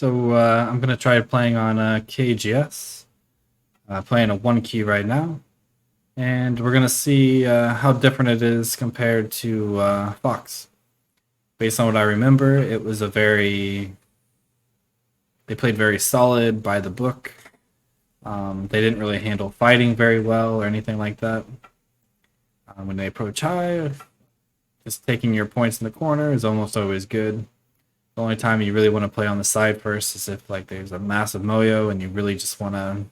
So I'm gonna try playing on KGS. Playing a one key right now, and we're gonna see how different it is compared to Fox. Based on what I remember, it was a very they played very solid by the book. They didn't really handle fighting very well or anything like that. When they approach high, just taking your points in the corner is almost always good. The only time you really want to play on the side first is if like there's a massive moyo and you really just want to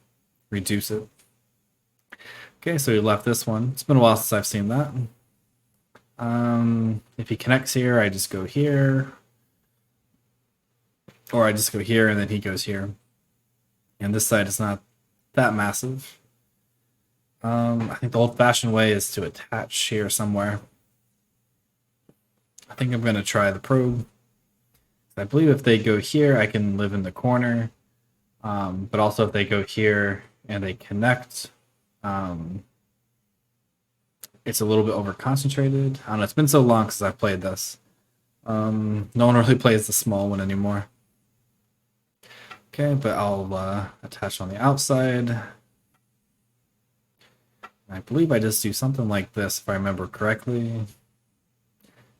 reduce it. Okay, so we left this one. It's been a while since I've seen that. If he connects here, I just go here. Or I just go here and then he goes here. And this side is not that massive. I think the old-fashioned way is to attach here somewhere. I think I'm going to try the probe. I believe if they go here, I can live in the corner. But also if they go here and they connect, it's a little bit over concentrated. I don't know, it's been so long since I've played this. No one really plays the small one anymore. Okay, but I'll attach on the outside. I believe I just do something like this if I remember correctly.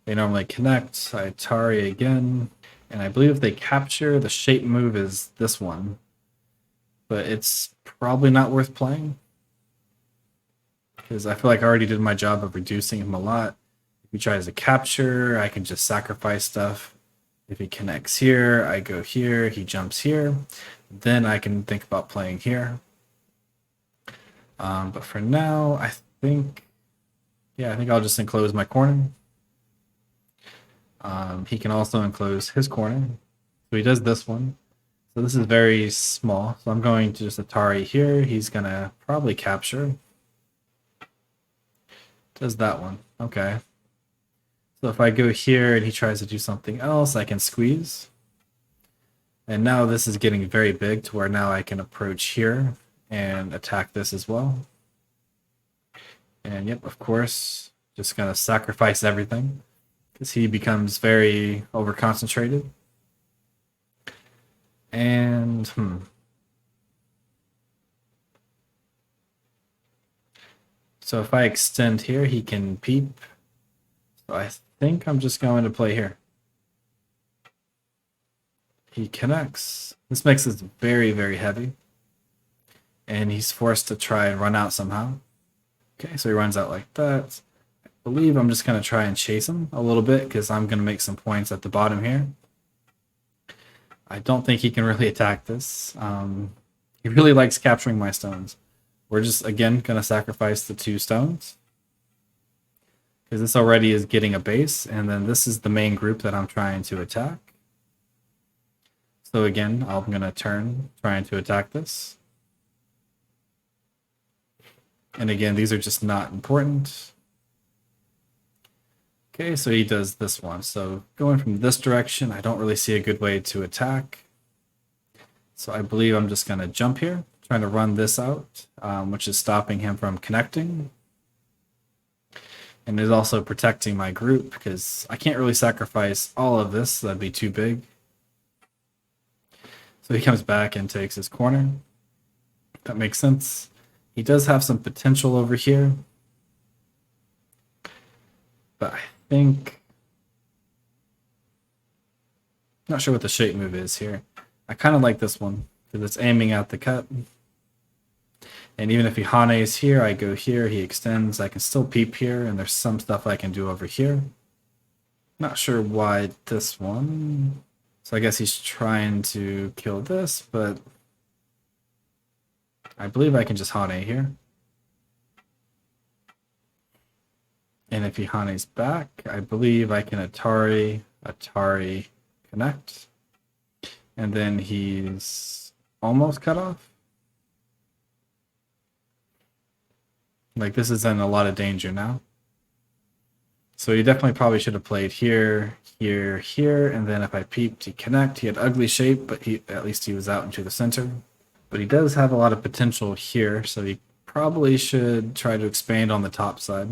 They normally connect, I Atari again, and I believe if they capture, the shape move is this one. But it's probably not worth playing, because I feel like I already did my job of reducing him a lot. If he tries to capture, I can just sacrifice stuff. If he connects here, I go here, he jumps here. Then I can think about playing here. But for now, I think I'll just enclose my corner. He can also enclose his corner. So he does this one. So this is very small. So I'm going to just Atari here. He's going to probably capture. Does that one. Okay. So if I go here and he tries to do something else, I can squeeze. And now this is getting very big to where now I can approach here and attack this as well. And yep, of course, just going to sacrifice everything because he becomes very over-concentrated. And, So if I extend here, he can peep. So I think I'm just going to play here. He connects. This makes this very, very heavy. And he's forced to try and run out somehow. Okay, so he runs out like that. I believe I'm just going to try and chase him a little bit because I'm going to make some points at the bottom here. I don't think he can really attack this. He really likes capturing my stones. We're just, again, going to sacrifice the 2 stones. Because this already is getting a base, and then this is the main group that I'm trying to attack. So again, I'm going to turn, trying to attack this. And again, these are just not important. Okay, so he does this one. So going from this direction, I don't really see a good way to attack. So I believe I'm just going to jump here, trying to run this out, which is stopping him from connecting. And is also protecting my group because I can't really sacrifice all of this. That'd be too big. So he comes back and takes his corner. That makes sense. He does have some potential over here. But I think... Not sure what the shape move is here. I kind of like this one because it's aiming at the cut. And even if he Hanes here, I go here, he extends, I can still peep here, and there's some stuff I can do over here. Not sure why this one. So I guess he's trying to kill this, but I believe I can just Hane here. And if he Hanes back, I believe I can Atari, connect. And then he's almost cut off. Like, this is in a lot of danger now. So he definitely probably should have played here, here, here, and then if I peeped, he connect. He had ugly shape, but at least he was out into the center. But he does have a lot of potential here, so he probably should try to expand on the top side.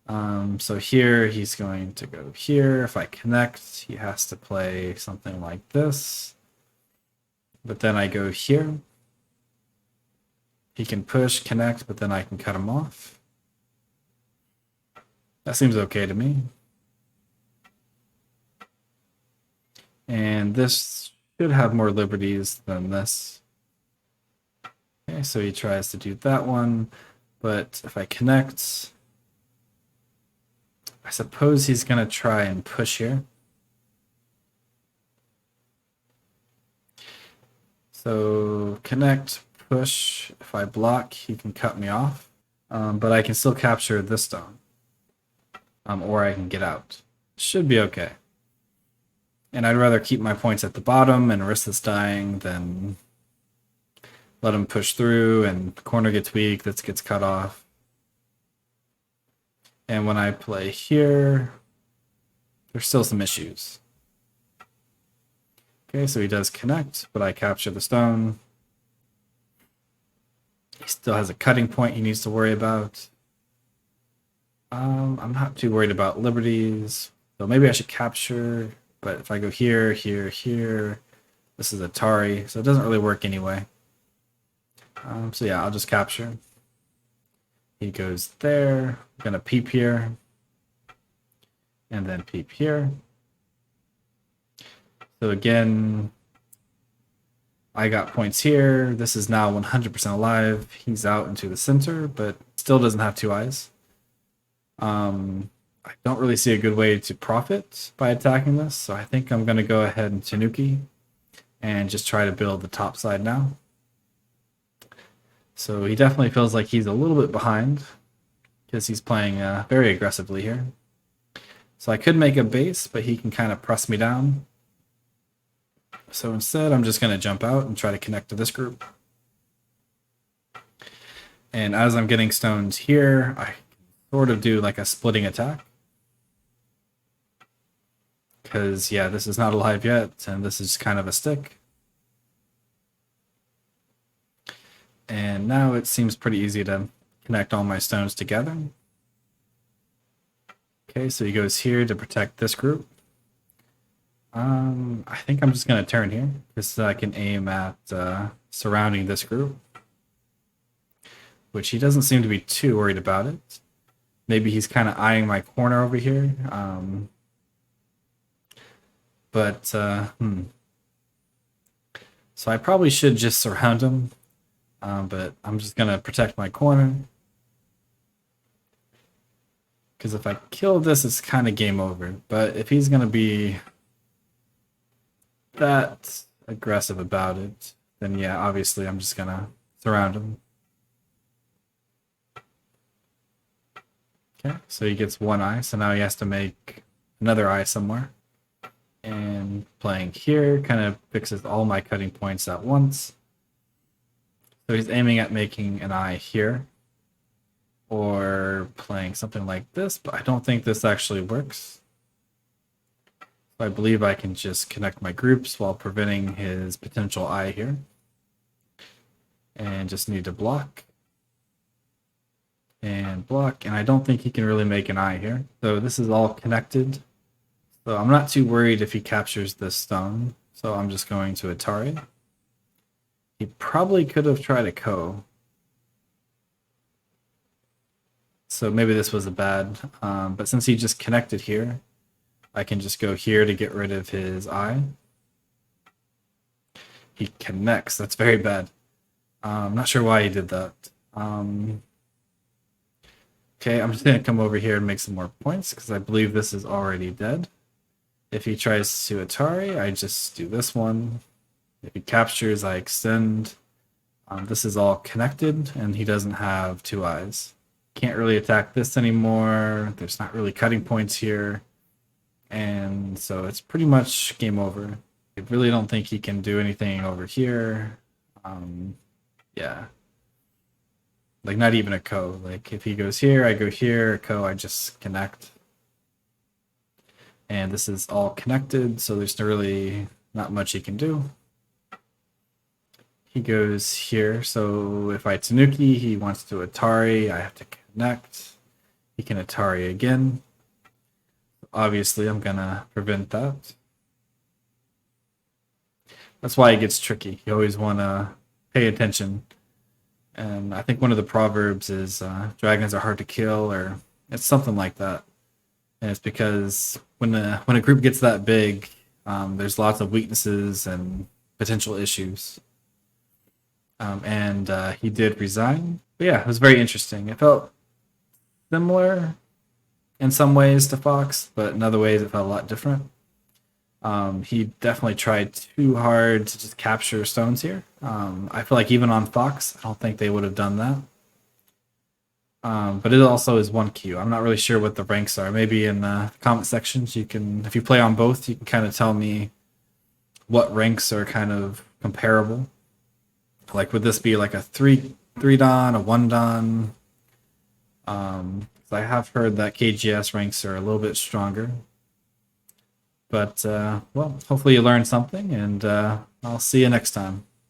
So here he's going to go here. If I connect, he has to play something like this. But then I go here. He can push, connect, but then I can cut him off. That seems okay to me. And this should have more liberties than this. Okay, so he tries to do that one, but if I connect, I suppose he's going to try and push here. So connect, push. If I block, he can cut me off, but I can still capture this stone, or I can get out. Should be okay. And I'd rather keep my points at the bottom and risk this dying than let him push through and the corner gets weak, this gets cut off. And when I play here, there's still some issues. Okay, so he does connect, but I capture the stone. He still has a cutting point he needs to worry about. I'm not too worried about liberties, so maybe I should capture. But if I go here, here, here, this is Atari, so it doesn't really work anyway. So yeah, I'll just capture. He goes there. I'm gonna peep here, and then peep here. So again, I got points here. This is now 100% alive. He's out into the center, but still doesn't have two eyes. I don't really see a good way to profit by attacking this, so I think I'm going to go ahead and Tanuki and just try to build the top side now. So he definitely feels like he's a little bit behind because he's playing very aggressively here. So I could make a base, but he can kind of press me down. So instead, I'm just going to jump out and try to connect to this group. And as I'm getting stones here, I sort of do like a splitting attack. Because, yeah, this is not alive yet, and this is kind of a stick. And now it seems pretty easy to connect all my stones together. Okay, so he goes here to protect this group. I think I'm just going to turn here, just so I can aim at surrounding this group. Which he doesn't seem to be too worried about it. Maybe he's kind of eyeing my corner over here. So I probably should just surround him. But I'm just going to protect my corner. Because if I kill this, it's kind of game over. But if he's going to be that aggressive about it, then yeah, obviously I'm just going to surround him. Okay, so he gets one eye, so now he has to make another eye somewhere. And playing here kind of fixes all my cutting points at once. So he's aiming at making an eye here. Or playing something like this, but I don't think this actually works. So I believe I can just connect my groups while preventing his potential eye here. And just need to block. And block, and I don't think he can really make an eye here. So this is all connected. So I'm not too worried if he captures this stone. So I'm just going to Atari. He probably could have tried a Ko. So maybe this was a bad, but since he just connected here, I can just go here to get rid of his eye. He connects, that's very bad. I'm not sure why he did that. Okay, I'm just going to come over here and make some more points because I believe this is already dead. If he tries to Atari, I just do this one. If he captures, I extend. This is all connected, and he doesn't have two eyes. Can't really attack this anymore. There's not really cutting points here. And so it's pretty much game over. I really don't think he can do anything over here. Yeah. Like, not even a Ko. Like, if he goes here, I go here. A Ko, I just connect. And this is all connected, so there's really not much he can do. He goes here, so if I Tanuki, he wants to Atari, I have to connect. He can Atari again. Obviously, I'm gonna prevent that. That's why it gets tricky. You always want to pay attention. And I think one of the proverbs is dragons are hard to kill, or it's something like that. And it's because when a group gets that big, there's lots of weaknesses and potential issues. And he did resign. But yeah, it was very interesting. It felt similar in some ways to Fox, but in other ways it felt a lot different. He definitely tried too hard to just capture stones here. I feel like even on Fox, I don't think they would have done that. But it also is 1Q. I'm not really sure what the ranks are. Maybe in the comment sections, you can, if you play on both, you can kind of tell me what ranks are kind of comparable. Like, would this be like a three dan, a 1 dan? I have heard that KGS ranks are a little bit stronger. But, well, hopefully you learned something, and I'll see you next time.